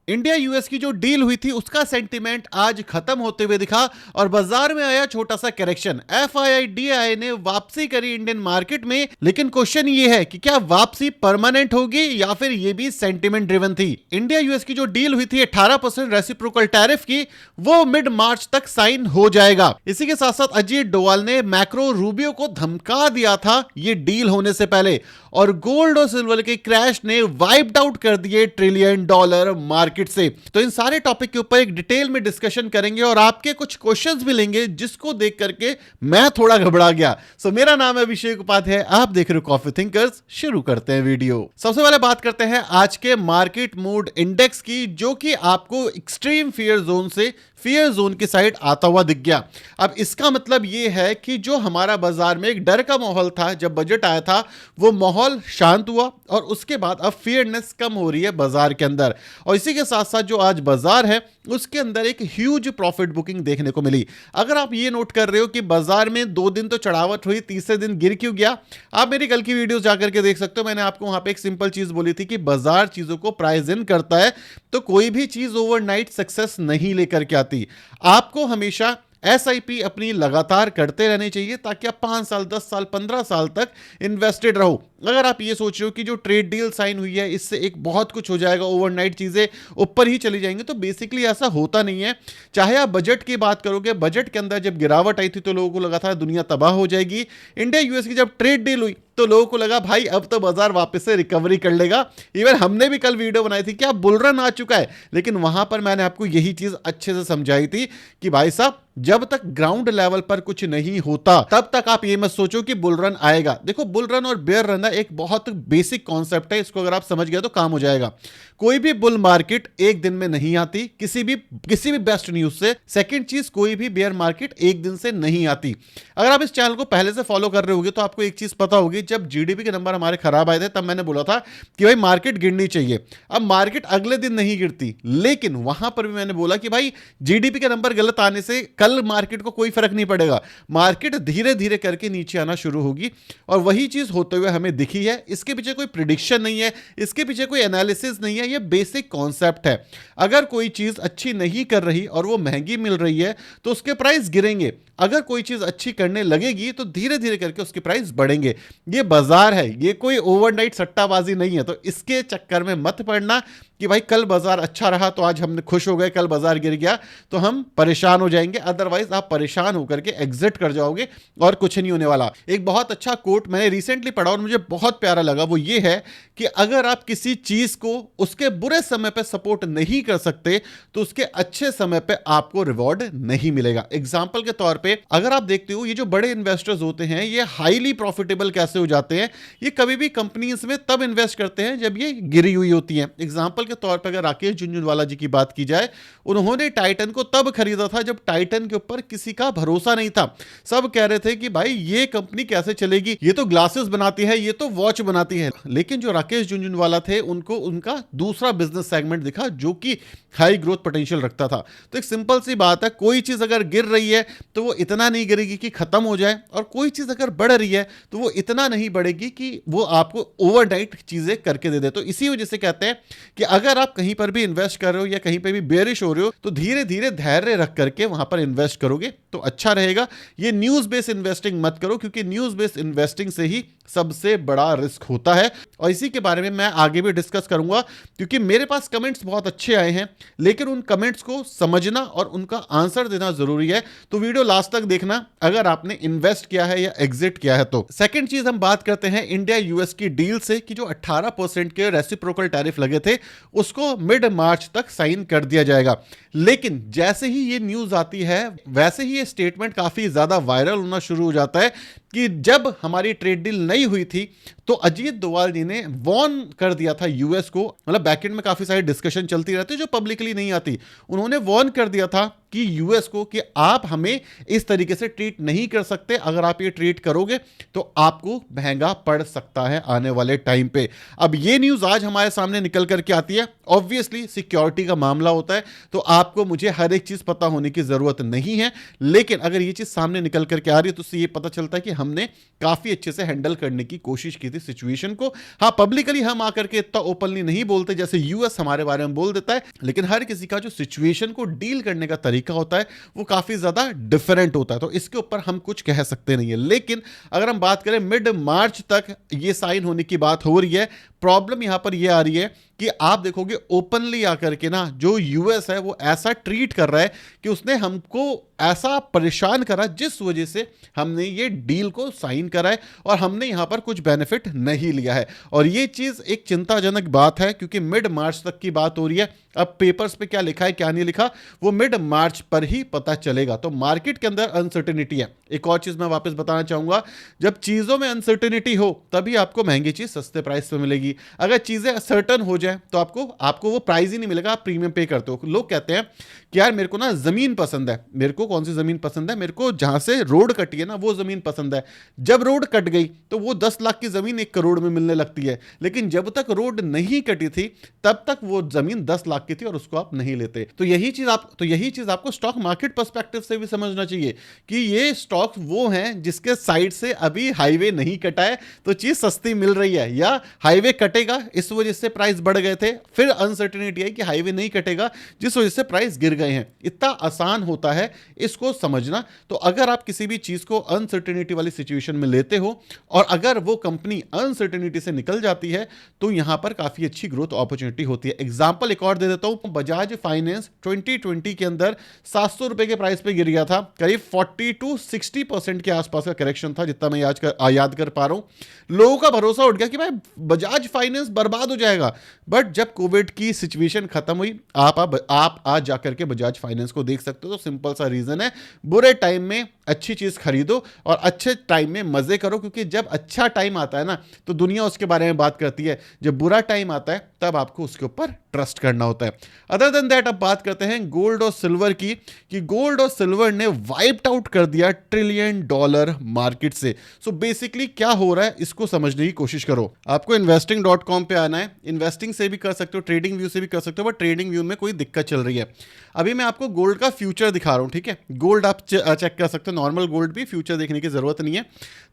India US की जो deal हुई थी उसका सेंटीमेंट आज खत्म होते हुए दिखा और बाजार में आया छोटा सा करेक्शन। एफआईआई ने वापसी करी इंडियन मार्केट में, लेकिन क्वेश्चन ये है कि क्या वापसी परमानेंट होगी या फिर ये भी सेंटीमेंट ड्रिवन थी। इंडिया यूएस की जो डील हुई थी 18% रेसिप्रोकल टैरिफ की, वो मिड मार्च तक साइन हो जाएगा। इसी के साथ साथ अजीत डोवाल ने मैक्रो रूबियो को धमका दिया था ये डील होने से पहले, और गोल्ड और सिल्वर के क्रैश ने वाइप्ड आउट कर दिए $1 ट्रिलियन मार्केट से। तो इन सारे टॉपिक के ऊपर एक डिटेल में डिस्कशन करेंगे और आपके कुछ क्वेश्चंस भी लेंगे जिसको देख करके मैं थोड़ा घबरा गया। मेरा नाम है अभिषेक उपाध्याय, आप देख रहे हो कॉफी थिंकर्स। शुरू करते हैं वीडियो। सबसे पहले बात करते हैं आज के मार्केट मूड इंडेक्स की, जो कि आपको एक्सट्रीम फियर जोन से फियर जोन की साइड आता हुआ दिख गया। अब इसका मतलब यह है कि जो हमारा बाजार में एक डर का माहौल था जब बजट आया था, वो माहौल शांत हुआ और उसके बाद अब फियरनेस कम हो रही है बाजार के अंदर। और इसी के साथ साथ जो आज बाजार है उसके अंदर एक ह्यूज प्रॉफिट बुकिंग देखने को मिली। अगर आप ये नोट कर रहे हो कि बाजार में 2 दिन तो चढ़ावट हुई, तीसरे दिन गिर क्यों गया, आप मेरी कल की वीडियोस जाकर के देख सकते हो। मैंने आपको वहां पे एक सिंपल चीज बोली थी कि बाजार चीजों को प्राइस इन करता है, तो कोई भी चीज ओवरनाइट सक्सेस नहीं लेकर के आती। आपको हमेशा एसआईपी अपनी लगातार करते रहने चाहिए ताकि आप 5 साल 10 साल 15 साल तक इन्वेस्टेड रहो। अगर आप ये सोच रहे हो कि जो ट्रेड डील साइन हुई है इससे एक बहुत कुछ हो जाएगा, ओवरनाइट चीजें ऊपर ही चली जाएंगी, तो बेसिकली ऐसा होता नहीं है। चाहे आप बजट की बात करोगे, बजट के अंदर जब गिरावट आई थी तो लोगों को लगा था दुनिया तबाह हो जाएगी। इंडिया यूएस की जब ट्रेड डील हुई तो लोगों को लगा भाई अब तो बाजार वापस से रिकवरी कर लेगा। इवन हमने भी कल वीडियो बनाई थी कि अब बुल रन आ चुका है, लेकिन वहां पर मैंने आपको यही चीज अच्छे से समझाई थी कि भाई साहब जब तक ग्राउंड लेवल पर कुछ नहीं होता तब तक आप ये मत सोचो कि बुल रन आएगा। देखो, बुल रन और बेयर रन एक बहुत बेसिक कॉन्सेप्ट है, इसको अगर आप समझ गए तो काम हो जाएगा। कोई भी बुल मार्केट एक दिन में नहीं आती किसी भी बेस्ट न्यूज से। सेकंड चीज, कोई भी बेयर मार्केट एक दिन से नहीं आती। अगर आप इस चैनल को पहले से फॉलो कर रहे होगे तो आपको एक चीज पता होगी, जब जीडीपी के नंबर हमारे खराब आए थे तब मैंने बोला था कि भाई मार्केट गिरनी चाहिए। अब मार्केट अगले दिन नहीं गिरती, लेकिन वहां पर भी मैंने बोला कि भाई जीडीपी के नंबर गलत आने से कल मार्केट को कोई फर्क नहीं पड़ेगा, मार्केट धीरे धीरे करके नीचे आना शुरू होगी। और वही चीज होते हुए हमें दिखी है। इसके पीछे कोई प्रिडिक्शन नहीं है, इसके पीछे कोई एनालिसिस नहीं है, ये बेसिक कॉन्सेप्ट है। अगर कोई चीज अच्छी नहीं कर रही और वो महंगी मिल रही है तो उसके प्राइस गिरेंगे। अगर कोई चीज अच्छी करने लगेगी तो धीरे धीरे करके उसके प्राइस बढ़ेंगे। ये बाजार है, ये कोई ओवरनाइट सट्टाबाजी नहीं है। तो इसके चक्कर में मत पड़ना कि भाई कल बाजार अच्छा रहा तो आज हम खुश हो गए, कल बाजार गिर गया तो हम परेशान हो जाएंगे। अदरवाइज आप परेशान होकर के एग्जिट कर जाओगे और कुछ नहीं होने वाला। एक बहुत अच्छा कोट मैंने रिसेंटली पढ़ा और मुझे बहुत प्यारा लगा, वो ये है कि अगर आप किसी चीज को उसके बुरे समय पे सपोर्ट नहीं कर सकते तो उसके अच्छे समय पे आपको रिवॉर्ड नहीं मिलेगा। एग्जांपल के तौर पे अगर आप देखते हो ये जो बड़े इन्वेस्टर्स होते हैं ये हाईली प्रॉफिटेबल कैसे हो जाते हैं, ये कभी भी कंपनीज में तब इन्वेस्ट करते हैं जब ये गिरी हुई होती हैं। एग्जांपल के तौर पे अगर राकेश झुनझुनवाला जी की बात की जाए, उन्होंने टाइटन को तब खरीदा था जब टाइटन के ऊपर किसी का भरोसा नहीं था। सब कह रहे थे कि भाई ये कंपनी कैसे चलेगी, ये तो ग्लासेस बनाती है, ये तो वॉच बनाती है। लेकिन जो राकेश झुनझुनवाला थे उनको उनका दूसरा बिजनेस सेगमेंट दिखा जो कि हाई ग्रोथ पोटेंशियल रखता था। तो एक सिंपल सी बात है, कोई चीज अगर गिर रही है तो वो इतना नहीं गिरेगी कि खत्म हो जाए, और कोई चीज अगर बढ़ रही है तो वो इतना नहीं बढ़ेगी कि वो आपको ओवरनाइट चीजें करके दे दे। तो इसी वजह से कहते हैं कि अगर आप कहीं पर भी इन्वेस्ट कर रहे हो या कहीं पर भी बेरिश हो रहे हो तो धीरे धीरे धैर्य रख करके वहां पर इन्वेस्ट करोगे तो अच्छा रहेगा। ये न्यूज बेस्ड इन्वेस्टिंग मत करो, क्योंकि न्यूज बेस्ड इन्वेस्टिंग से ही सबसे बड़ा रिस्क होता है। और इसी के बारे में मैं आगे भी डिस्कस करूंगा, क्योंकि मेरे पास कमेंट्स बहुत अच्छे आए हैं, लेकिन उन कमेंट्स को समझना और उनका आंसर देना जरूरी है। तो वीडियो लास्ट तक देखना अगर आपने इन्वेस्ट किया है या एग्जिट किया है तो। सेकंड चीज हम बात करते हैं इंडिया यूएस की डील से कि जो 18% के रेसिप्रोकल टैरिफ लगे थे उसको मिड मार्च तक साइन कर दिया जाएगा। लेकिन जैसे ही ये न्यूज आती है वैसे ही ये स्टेटमेंट काफी ज्यादा वायरल होना शुरू हो जाता है कि जब हमारी ट्रेड डील नहीं हुई थी तो अजीत डोवाल जी ने वॉर्न कर दिया था यूएस को। मतलब बैकएंड में काफी सारी डिस्कशन चलती रहती है जो पब्लिकली नहीं आती। उन्होंने वॉर्न कर दिया था कि यूएस को कि आप हमें इस तरीके से ट्रीट नहीं कर सकते, अगर आप ये ट्रीट करोगे तो आपको महंगा पड़ सकता है आने वाले टाइम पे। अब ये न्यूज आज हमारे सामने निकल करके आती है। ऑब्वियसली सिक्योरिटी का मामला होता है तो आपको मुझे हर एक चीज पता होने की जरूरत नहीं है, लेकिन अगर ये चीज सामने निकल करके आ रही है तो उससे ये पता चलता है कि हमने काफी अच्छे से हैंडल करने की कोशिश की थी सिचुएशन को। हाँ, पब्लिकली हम आकर के इतना ओपनली नहीं बोलते जैसे यूएस हमारे बारे में बोल देता है, लेकिन हर किसी का जो सिचुएशन को डील करने का तरीका होता है वो काफी ज्यादा डिफरेंट होता है, तो इसके ऊपर हम कुछ कह सकते नहीं है। लेकिन अगर हम बात करें मिड मार्च तक ये साइन होने की बात हो रही है, प्रॉब्लम यहां पर यह आ रही है कि आप देखोगे ओपनली आकर के ना जो यूएस है वो ऐसा ट्रीट कर रहा है कि उसने हमको ऐसा परेशान करा जिस वजह से हमने ये डील को साइन करा है और हमने यहां पर कुछ बेनिफिट नहीं लिया है। और ये चीज एक चिंताजनक बात है क्योंकि मिड मार्च तक की बात हो रही है। अब पेपर्स पे क्या लिखा है क्या नहीं लिखा वो मिड मार्च पर ही पता चलेगा। तो मार्केट के अंदर अनसर्टेनिटी है। एक और चीज मैं वापस बताना चाहूंगा, जब चीजों में अनसर्टेनिटी हो तभी आपको महंगी चीज सस्ते प्राइस पे मिलेगी। अगर चीजें सर्टन हो जाए तो आपको वो प्राइस ही नहीं मिलेगा, आप प्रीमियम पे करते हो। लोग कहते हैं कि यार मेरे को ना जमीन पसंद है, मेरे को कौन सी जमीन पसंद है, मेरे को जहां से रोड कटी है ना वो जमीन पसंद है। जब रोड कट गई तो वो 10 लाख की जमीन 1 करोड़ में मिलने लगती है, लेकिन जब तक रोड नहीं कटी थी तब तक वो जमीन 10 लाख की थी और उसको आप नहीं लेते। तो यही चीज आपको स्टॉक मार्केट पर्सपेक्टिव से भी समझना चाहिए कि ये स्टॉक्स वो हैं जिसके साइड से अभी हाईवे नहीं कटा है तो चीज सस्ती मिल रही है, या हाईवे कटेगा इस वजह से प्राइस बढ़ गए थे, फिर अनसर्टेनिटी है कि हाईवे नहीं कटेगा जिस वजह से प्राइस गिर गए हैं। इतना आसान होता है इसको समझना। तो अगर आप किसी भी चीज को अनसर्टेनिटी वाली सिचुएशन में लेते हो और अगर वो कंपनी अनसर्टेनिटी से निकल जाती है तो यहां पर काफी अच्छी ग्रोथ अपॉर्चुनिटी होती है। एग्जांपल एक और दे देता हूं, बजाज फाइनेंस 2020 के अंदर 700 रुपए के प्राइस पे गिर गया था, करीब 40 to 60% के आसपास का करेक्शन था जितना मैं याद कर पा रहा हूं। लोगों का भरोसा उठ गया कि भाई बजाज फाइनेंस बर्बाद हो जाएगा। बट जब कोविड की सिचुएशन खत्म हुई, आप आज जाकर के बजाज फाइनेंस को देख सकते हो। तो सिंपल सा रीजन है, बुरे टाइम में अच्छी चीज खरीदो और अच्छे टाइम में मजे करो, क्योंकि जब अच्छा टाइम आता है ना तो दुनिया उसके बारे में बात करती है, जब बुरा टाइम आता है तब आपको उसके ऊपर ट्रस्ट करना होता है। अदर देन दैट अब बात करते हैं गोल्ड और सिल्वर की, कि गोल्ड और सिल्वर ने वाइप्ड आउट कर दिया $1 ट्रिलियन मार्केट से। सो बेसिकली क्या हो रहा है इसको समझने की कोशिश करो। आपको investing.com पे आना है, इन्वेस्टिंग से भी कर सकते हो, ट्रेडिंग व्यू से भी कर सकते हो, बट ट्रेडिंग व्यू में कोई दिक्कत चल रही है। अभी मैं आपको गोल्ड का फ्यूचर दिखा रहा हूं, ठीक है। गोल्ड आप चेक कर सकते हो, नॉर्मल गोल्ड भी, फ्यूचर देखने की जरूरत नहीं है।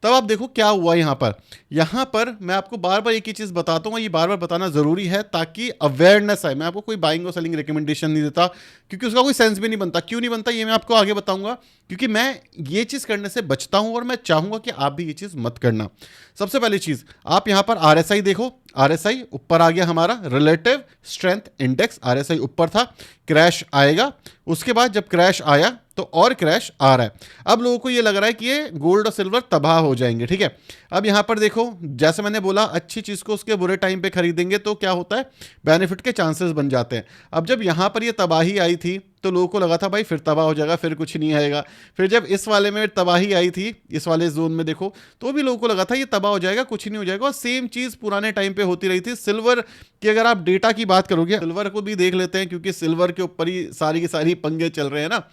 तब आप देखो क्या हुआ यहां पर मैं आपको बार बार एक ही चीज बताता हूं, ये बार बार बताना जरूरी है ताकि अवेयरनेस आए। मैं आपको कोई बाइंग और सेलिंग रिकमेंडेशन नहीं देता क्योंकि उसका कोई सेंस भी नहीं बनता। क्यों नहीं बनता ये मैं आपको आगे बताऊंगा, क्योंकि मैं ये चीज करने से बचता हूं और मैं चाहूंगा कि आप भी ये चीज मत करना। सबसे पहली चीज आप यहां पर आरएसआई देखो, आरएसआई ऊपर आ गया, हमारा रिलेटिव स्ट्रेंथ इंडेक्स आरएसआई ऊपर था, क्रैश आएगा। उसके बाद जब क्रैश आया तो और क्रैश आ रहा है। अब लोगों को ये लग रहा है कि ये गोल्ड और सिल्वर तबाह हो जाएंगे, ठीक है। अब यहां पर देखो, जैसे मैंने बोला अच्छी चीज को उसके बुरे टाइम पे खरीदेंगे तो क्या होता है, बेनिफिट के चांसेस बन जाते हैं। अब जब यहां पर ये तबाही आई थी तो लोगों को लगा था भाई फिर तबाह हो जाएगा, फिर कुछ नहीं आएगा। फिर जब इस वाले में तबाही आई थी, इस वाले जोन में देखो, तो भी लोगों को लगा था ये तबाह हो जाएगा, कुछ नहीं हो जाएगा। और सेम चीज पुराने टाइम पे होती रही थी। सिल्वर की अगर आप डेटा की बात करोगे, सिल्वर को भी देख लेते हैं क्योंकि सिल्वर के ऊपर ही सारी की सारी पंगे चल रहे हैं ना।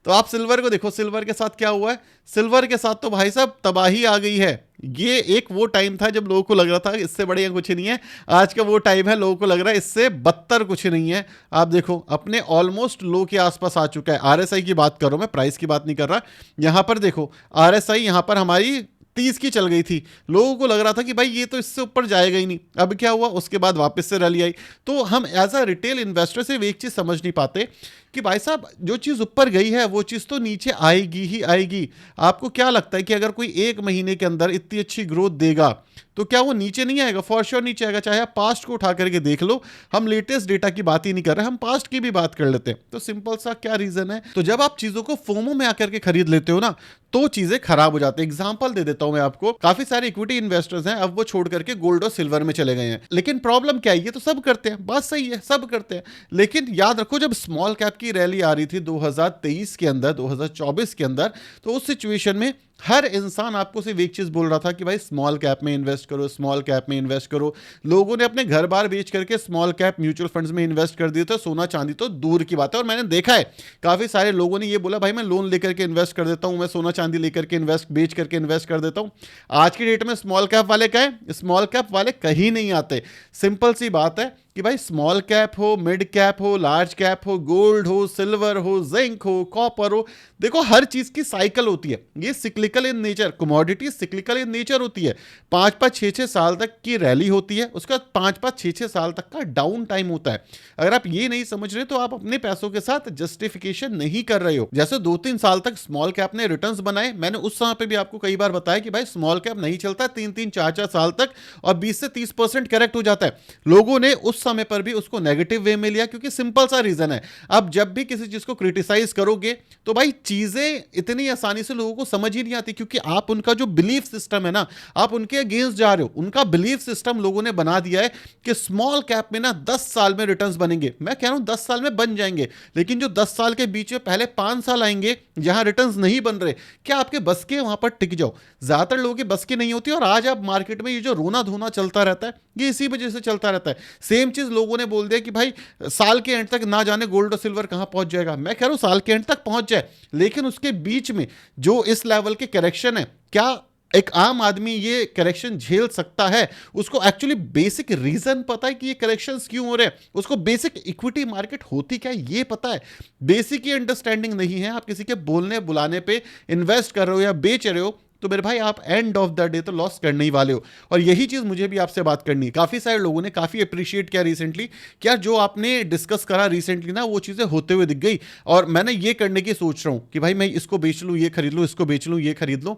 तो आप सिल्वर को देखो, सिल्वर के साथ क्या हुआ है, सिल्वर के साथ तो भाई साहब तबाही आ गई है। ये एक वो टाइम था जब लोगों को लग रहा था इससे बढ़िया कुछ नहीं है, आज का वो टाइम है लोगों को लग रहा है इससे बदतर कुछ नहीं है। आप देखो अपने ऑलमोस्ट लो के आसपास आ चुका है। आरएसआई की बात करो, मैं प्राइस की बात नहीं कर रहा। यहां पर देखो आरएसआई यहां पर हमारी 30 की चल गई थी, लोगों को लग रहा था कि भाई ये तो इससे ऊपर जाएगा ही नहीं। अब क्या हुआ, उसके बाद वापस से रैली आई। तो हम एज अ रिटेल इन्वेस्टर से एक चीज समझ नहीं पाते कि भाई साहब जो चीज ऊपर गई है वो चीज तो नीचे आएगी ही आएगी। आपको क्या लगता है कि अगर कोई 1 महीने के अंदर इतनी अच्छी ग्रोथ देगा तो क्या वो नीचे नहीं आएगा? फॉर श्योर नीचे आएगा। चाहे आप पास्ट को उठा करके देख लो, हम लेटेस्ट डेटा की बात ही नहीं कर रहे, हम पास्ट की भी बात कर लेते हैं। तो सिंपल सा क्या रीजन है, तो जब आप चीजों को फोमो में आकर के खरीद लेते हो ना तो चीजें खराब हो जाती है। एग्जांपल दे देता हूं मैं आपको, काफी सारे इक्विटी इन्वेस्टर्स हैं, अब वो छोड़ करके गोल्ड और सिल्वर में चले गए हैं। लेकिन प्रॉब्लम क्या है, ये तो सब करते हैं, बात सही है, सब करते हैं। लेकिन याद रखो जब स्मॉल कैप की रैली आ रही थी 2023 के अंदर, 2024 के अंदर, तो उस सिचुएशन में हर इंसान आपको सिर्फ एक चीज बोल रहा था कि भाई स्मॉल कैप में इन्वेस्ट करो, स्मॉल कैप में इन्वेस्ट करो। लोगों ने अपने घर बार बेच करके स्मॉल कैप म्यूचुअल फंड्स में इन्वेस्ट कर दिए थे, सोना चांदी तो दूर की बात है। और मैंने देखा है काफी सारे लोगों ने ये बोला भाई मैं लोन लेकर के इन्वेस्ट कर देता हूं, मैं सोना चांदी लेकर के बेच करके इन्वेस्ट कर देता हूं। आज की डेट में स्मॉल कैप वाले क्या है, स्मॉल कैप वाले कहीं नहीं आते। सिंपल सी बात है, कि भाई स्मॉल कैप हो, मिड कैप हो, लार्ज कैप हो, गोल्ड हो, सिल्वर हो, जिंक हो, कॉपर हो, देखो हर चीज की साइकिल होती है। ये cyclical in nature, commodity cyclical in nature होती है। 5-5 6-6 साल तक की रैली होती है, उसका 5-5 6-6 साल तक का डाउन टाइम होता है। अगर आप ये नहीं समझ रहे तो आप अपने पैसों के साथ जस्टिफिकेशन नहीं कर रहे हो। जैसे 2-3 साल तक स्मॉल कैप ने रिटर्न्स बनाए, मैंने उस समय पे भी आपको कई बार बताया कि भाई स्मॉल कैप नहीं चलता 3-3 4-4 साल तक, और 20 से 30% करेक्ट हो जाता है। लोगों ने उस समय पर भी उसको नेगेटिव वे में लिया, क्योंकि सिंपल सा रीजन है, अब जब भी किसी चीज को क्रिटिसाइज करोगे तो भाई चीजें इतनी आसानी से लोगों को समझ ही नहीं आती, क्योंकि आप उनका जो बिलीफ सिस्टम है ना, आप उनके अगेंस्ट जा रहे हो। उनका बिलीफ सिस्टम लोगों ने बना दिया है कि स्मॉल कैप में ना 10 साल में रिटर्न्स बनेंगे। मैं कह रहा हूं 10 साल में बन जाएंगे, लेकिन जो 10 साल के बीच में पहले 5 साल आएंगे जहां रिटर्न्स नहीं बन रहे, क्या आपके बस के वहां पर टिक जाओ? ज्यादातर लोगों के बस की नहीं होती। और आज आप मार्केट में ये जो रोना धोना चलता रहता है, ये इसी वजह से चलता रहता है। सेम चीज लोगों ने बोल दिया कि भाई साल के एंड तक ना जाने गोल्ड और सिल्वर कहां पहुंच जाएगा। मैं कह रहा हूं साल के एंड तक पहुंच जाए, लेकिन उसके बीच में जो इस लेवल के करेक्शन है, क्या एक आम आदमी ये करेक्शन झेल सकता है? उसको एक्चुअली बेसिक रीजन पता है कि ये करेक्शंस क्यों हो रहे हैं, उसको बेसिक इक्विटी मार्केट होती क्या है ये पता है। बेसिक ही अंडरस्टैंडिंग नहीं है, आप किसी के बोलने बुलाने पे इन्वेस्ट कर रहे हो या बेच रहे हो, तो मेरे भाई आप एंड ऑफ द डे तो लॉस करने ही वाले हो। और यही चीज मुझे भी आपसे बात करनी है। काफी सारे लोगों ने काफी अप्रिशिएट किया रिसेंटली, क्या जो आपने डिस्कस करा रिसेंटली ना, वो चीजें होते हुए दिख गई। और मैंने ये करने की सोच रहा हूं कि भाई मैं इसको बेच लूं, ये खरीद लूं, इसको बेच लूं, ये खरीद लूं।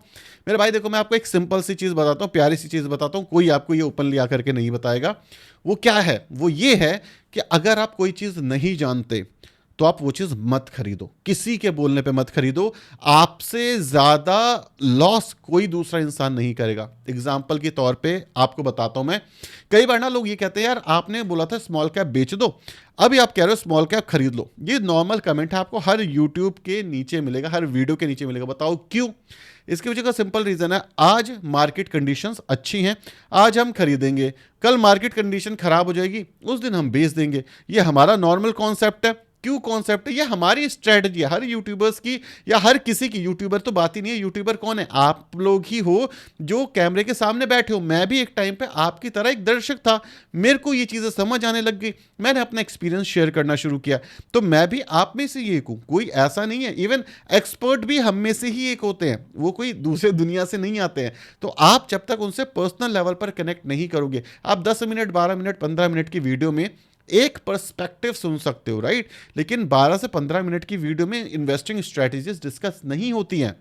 मेरे भाई देखो, मैं आपको एक सिंपल सी चीज बताता हूं, प्यारी सी चीज बताता हूं, कोई आपको ये ओपनली आकर के नहीं बताएगा। वो क्या है? वो ये है कि अगर आप कोई चीज नहीं जानते तो आप वो चीज मत खरीदो, किसी के बोलने पे मत खरीदो। आपसे ज्यादा लॉस कोई दूसरा इंसान नहीं करेगा। एग्जाम्पल के तौर पे आपको बताता हूं मैं, कई बार ना लोग ये कहते हैं यार आपने बोला था स्मॉल कैप बेच दो, अभी आप कह रहे हो स्मॉल कैप खरीद लो। ये नॉर्मल कमेंट है, आपको हर यूट्यूब के नीचे मिलेगा, हर वीडियो के नीचे मिलेगा। बताओ क्यों? इसके वजह का सिंपल रीजन है, आज मार्केट कंडीशंस अच्छी हैं, आज हम खरीदेंगे, कल मार्केट कंडीशन खराब हो जाएगी, उस दिन हम बेच देंगे। ये हमारा नॉर्मल कॉन्सेप्ट है। क्यों कॉन्सेप्ट है? ये हमारी स्ट्रेटजी है, हर यूट्यूबर्स की या हर किसी की। यूट्यूबर तो बात ही नहीं है, यूट्यूबर कौन है? आप लोग ही हो जो कैमरे के सामने बैठे हो। मैं भी एक टाइम पे आपकी तरह एक दर्शक था, मेरे को ये चीजें समझ आने लग गई, मैंने अपना एक्सपीरियंस शेयर करना शुरू किया, तो मैं भी आप में से ही एक हूं, कोई ऐसा नहीं है। इवन एक्सपर्ट भी हम में से ही एक होते हैं, वो कोई दूसरे दुनिया से नहीं आते हैं। तो आप जब तक उनसे पर्सनल लेवल पर कनेक्ट नहीं करोगे, आप 10 मिनट 12 मिनट 15 मिनट की वीडियो में एक पर्सपेक्टिव सुन सकते हो, राइट? लेकिन 12 से 15 मिनट की वीडियो में इन्वेस्टिंग स्ट्रेटजीज डिस्कस नहीं होती हैं।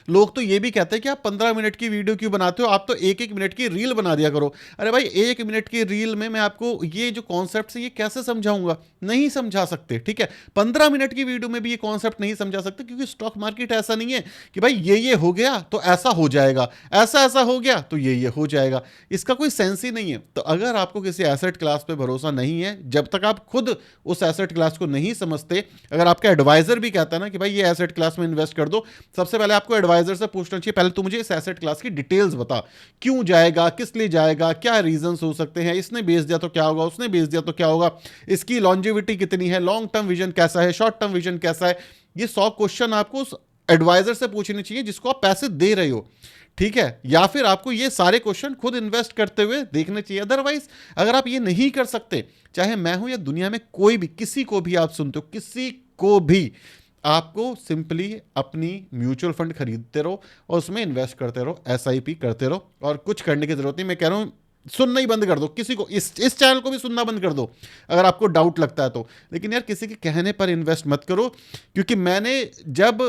लोग तो ये भी कहते हैं कि आप 15 मिनट की वीडियो क्यों बनाते हो, आप तो 1-1 मिनट की रील बना दिया करो। अरे भाई 1 मिनट की रील में मैं आपको ये जो कॉन्सेप्ट है ये कैसे समझाऊंगा? नहीं समझा सकते, ठीक है। 15 मिनट की वीडियो में भी ये कॉन्सेप्ट नहीं समझा सकते, क्योंकि स्टॉक मार्केट ऐसा नहीं है कि भाई ये हो गया तो ऐसा हो जाएगा, ऐसा ऐसा हो गया तो ये हो जाएगा। इसका कोई सेंस ही नहीं है। तो अगर आपको किसी एसेट क्लास पे भरोसा नहीं है, जब तक आप खुद उस एसेट क्लास को नहीं समझते, अगर आपका एडवाइजर भी कहता है ना कि भाई ये एसेट क्लास में इन्वेस्ट कर दो, सबसे पहले आपको एडवाइजर से पूछना चाहिए, पहले तू मुझे इस एसेट क्लास की डिटेल्स बता, क्यों जाएगा, किस लिए जाएगा, क्या रीजंस हो सकते हैं, इसने बेच दिया तो क्या होगा, उसने बेच दिया तो क्या होगा, इसकी लॉन्जेविटी कितनी है, लॉन्ग टर्म विजन कैसा है, शॉर्ट टर्म विजन कैसा है। ये 100 क्वेश्चन आपको उस एडवाइजर से पूछने चाहिए जिसको आप पैसे दे रहे हो, ठीक है। या फिर आपको ये सारे क्वेश्चन खुद इन्वेस्ट करते हुए देखने चाहिए। अदरवाइज अगर आप ये नहीं कर सकते, चाहे मैं हूं या दुनिया में कोई भी, किसी को भी आप सुनते हो, किसी को भी, आपको सिंपली अपनी म्यूचुअल फंड खरीदते रहो और उसमें इन्वेस्ट करते रहो, एसआईपी करते रहो, और कुछ करने की जरूरत नहीं। मैं कह रहा हूं सुनना ही बंद कर दो, किसी को इस चैनल को भी सुनना बंद कर दो अगर आपको डाउट लगता है तो। लेकिन यार किसी के कहने पर इन्वेस्ट मत करो, क्योंकि मैंने जब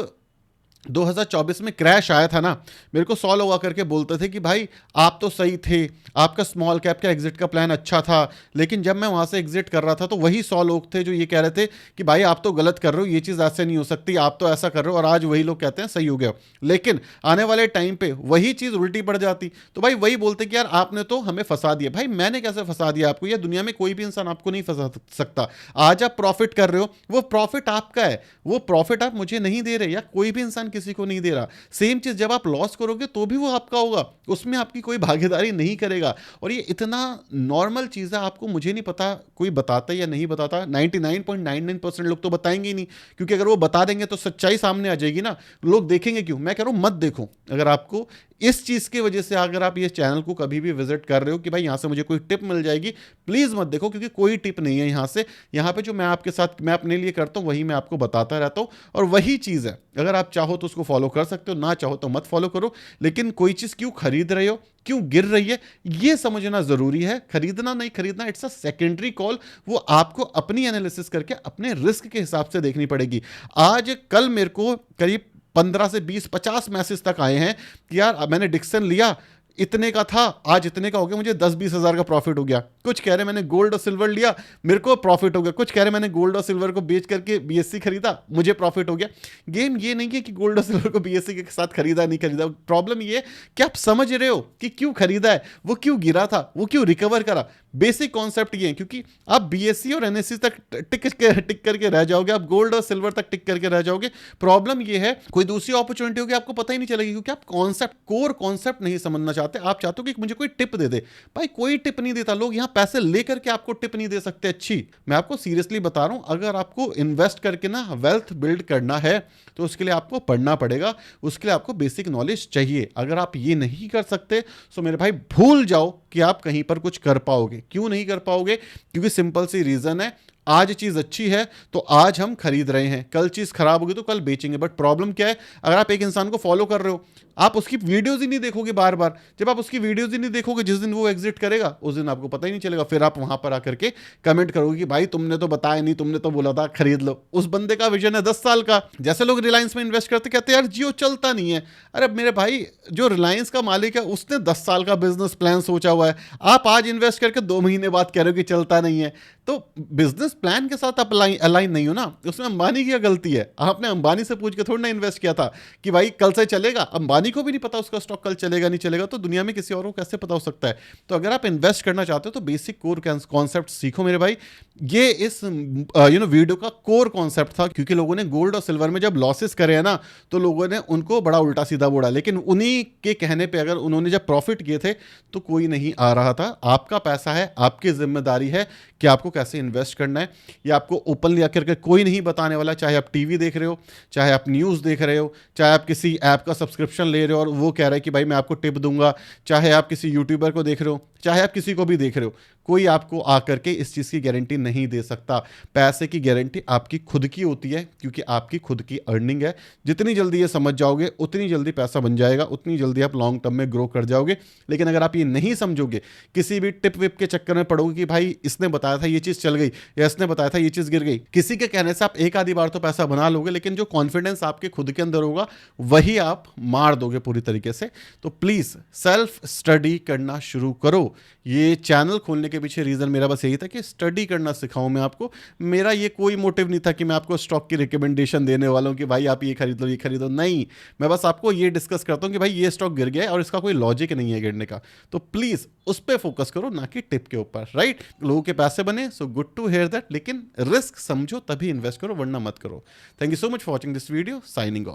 2024 में क्रैश आया था ना, मेरे को 100 लोग आकर के बोलते थे कि भाई आप तो सही थे, आपका स्मॉल कैप का एग्जिट का प्लान अच्छा था। लेकिन जब मैं वहां से एग्जिट कर रहा था तो वही 100 लोग थे जो ये कह रहे थे कि भाई आप तो गलत कर रहे हो, ये चीज़ ऐसे नहीं हो सकती, आप तो ऐसा कर रहे हो। और आज वही लोग कहते हैं सही हो गया। लेकिन आने वाले टाइम पे वही चीज़ उल्टी पड़ जाती, तो भाई वही बोलते कि यार आपने तो हमें फंसा दिया। भाई मैंने कैसे फंसा दिया आपको? यह दुनिया में कोई भी इंसान आपको नहीं फंसा सकता। आज आप प्रॉफिट कर रहे हो, वो प्रॉफिट आपका है, वो प्रॉफिट आप मुझे नहीं दे रहे, या कोई भी इंसान किसी को नहीं दे रहा। सेम चीज जब आप लॉस करोगे तो भी वो आपका होगा, उसमें आपकी कोई भागीदारी नहीं करेगा। और ये इतना नॉर्मल चीज है, आपको मुझे नहीं पता कोई बताता या नहीं बताता, 99.99% लोग तो बताएंगे ही नहीं, क्योंकि अगर वो बता देंगे तो सच्चाई सामने आ जाएगी ना, लोग देखेंगे क्यों? मैं कह रहा हूं मत देखो। अगर आपको इस चीज़ की वजह से अगर आप ये चैनल को कभी भी विजिट कर रहे हो कि भाई यहाँ से मुझे कोई टिप मिल जाएगी, प्लीज़ मत देखो, क्योंकि कोई टिप नहीं है यहाँ से। यहाँ पे जो मैं आपके साथ मैं अपने लिए करता हूँ वही मैं आपको बताता रहता हूँ, और वही चीज़ है। अगर आप चाहो तो उसको फॉलो कर सकते हो, ना चाहो तो मत फॉलो करो, लेकिन कोई चीज़ क्यों खरीद रहे हो, क्यों गिर रही है, ये समझना जरूरी है। खरीदना नहीं खरीदना इट्स अ सेकेंडरी कॉल, वो आपको अपनी एनालिसिस करके अपने रिस्क के हिसाब से देखनी पड़ेगी। आज कल मेरे को करीब 15 से 20 50 मैसेज तक आए हैं कि यार मैंने डिक्सन लिया, इतने का था, आज इतने का हो गया, मुझे 10-20 हज़ार का प्रॉफिट हो गया। कुछ कह रहे मैंने गोल्ड और सिल्वर लिया, मेरे को प्रॉफिट हो गया। कुछ कह रहे मैंने गोल्ड और सिल्वर को बेच करके बीएससी खरीदा, मुझे प्रॉफिट हो गया। गेम ये नहीं है कि गोल्ड और सिल्वर को बीएससी के साथ खरीदा नहीं खरीदा, प्रॉब्लम ये है कि आप समझ रहे हो कि क्यों खरीदा है, वो क्यों गिरा था, वो क्यों रिकवर करा। बेसिक कॉन्सेप्ट ये है, क्योंकि आप बीएससी और एनएससी तक टिक करके रह जाओगे, आप गोल्ड और सिल्वर तक टिक करके रह जाओगे। प्रॉब्लम ये है कोई दूसरी अपॉर्चुनिटी होगी आपको पता ही नहीं चलेगी, क्योंकि आप कॉन्सेप्ट कोर कॉन्सेप्ट नहीं समझना चाहते। आप चाहते हो कि मुझे कोई टिप दे दे, भाई कोई टिप नहीं देता। लोग यहाँ पैसे लेकर के आपको टिप नहीं दे सकते अच्छी। मैं आपको सीरियसली बता रहा हूं, अगर आपको इन्वेस्ट करके ना वेल्थ बिल्ड करना है तो उसके लिए आपको पढ़ना पड़ेगा, उसके लिए आपको बेसिक नॉलेज चाहिए। अगर आप ये नहीं कर सकते तो मेरे भाई भूल जाओ कि आप कहीं पर कुछ कर पाओगे। क्यों नहीं कर पाओगे? क्योंकि सिंपल सी रीजन है, आज चीज अच्छी है तो आज हम खरीद रहे हैं, कल चीज खराब होगी तो कल बेचेंगे। बट प्रॉब्लम क्या है, अगर आप एक इंसान को फॉलो कर रहे हो, आप उसकी वीडियोज ही नहीं देखोगे बार बार। जब आप उसकी वीडियोज ही नहीं देखोगे, जिस दिन वो एग्जिट करेगा उस दिन आपको पता ही नहीं चलेगा। फिर आप वहां पर आकर के कमेंट करोगे कि भाई तुमने तो बताया नहीं, तुमने तो बोला था खरीद लो। उस बंदे का विजन है 10 साल का। जैसे लोग रिलायंस में इन्वेस्ट करते, कहते यार जियो चलता नहीं है। अरे मेरे भाई, जो रिलायंस का मालिक है उसने 10 साल का बिजनेस प्लान सोचा हुआ है। आप आज इन्वेस्ट करके 2 महीने बाद कह रहे हो कि चलता नहीं है, तो बिजनेस प्लान के साथ आप अलाइन नहीं हो ना। उसमें अंबानी की गलती है। आपने अंबानी से पूछ के थोड़ी ना इन्वेस्ट किया था कि भाई कल से चलेगा। अंबानी को भी नहीं पता उसका स्टॉक कल चलेगा नहीं चलेगा, तो दुनिया में किसी और को कैसे पता हो सकता है। तो अगर आप इन्वेस्ट करना चाहते हो तो बेसिक कोर कॉन्सेप्ट सीखो मेरे भाई। ये इस वीडियो का कोर कॉन्सेप्ट था, क्योंकि लोगों ने गोल्ड और सिल्वर में जब लॉसेस करे हैं ना, तो लोगों ने उनको बड़ा उल्टा सीधा बोला, लेकिन उन्हीं के कहने पे अगर उन्होंने जब प्रॉफिट किए थे तो कोई नहीं आ रहा था। आपका पैसा है, आपकी जिम्मेदारी है कि आपको कैसे इन्वेस्ट करना है। ये आपको ओपनली आकर के कोई नहीं बताने वाला। चाहे आप टीवी देख रहे हो, चाहे आप न्यूज़ देख रहे हो, चाहे आप किसी ऐप का सब्सक्रिप्शन ले रहे हो और वो कह रहा है कि भाई मैं आपको टिप दूंगा, चाहे आप किसी यूट्यूबर को देख रहे हो, चाहे आप किसी को भी देख रहे हो, कोई आपको आकर के इस चीज़ की गारंटी नहीं दे सकता। पैसे की गारंटी आपकी खुद की होती है, क्योंकि आपकी खुद की अर्निंग है। जितनी जल्दी ये समझ जाओगे उतनी जल्दी पैसा बन जाएगा, उतनी जल्दी आप लॉन्ग टर्म में ग्रो कर जाओगे। लेकिन अगर आप ये नहीं समझोगे, किसी भी टिप विप के चक्कर में पड़ोगे कि भाई इसने बताया था ये चीज़ चल गई या इसने बताया था ये चीज़ गिर गई, किसी के कहने से आप एक आधी बार तो पैसा बना लोगे, लेकिन जो कॉन्फिडेंस आपके खुद के अंदर होगा वही आप मार दोगे पूरी तरीके से। तो प्लीज़ सेल्फ स्टडी करना शुरू करो। ये चैनल खोलने के पीछे रीज़न मेरा बस यही था कि स्टडी करना सिखाऊं मैं आपको। मेरा ये कोई मोटिव नहीं था कि मैं आपको स्टॉक की रिकमेंडेशन देने वाला हूं कि भाई आप ये खरीद लो ये खरीदो, नहीं। मैं बस आपको ये डिस्कस करता हूं कि भाई ये स्टॉक गिर गया है और इसका कोई लॉजिक नहीं है गिरने का। तो प्लीज़ उस पर फोकस करो, ना कि टिप के ऊपर, राइट। लोगों के पैसे बने, so good to hear that, लेकिन रिस्क समझो तभी इन्वेस्ट करो, वरना मत करो। Thank you so much for watching this video. Signing of.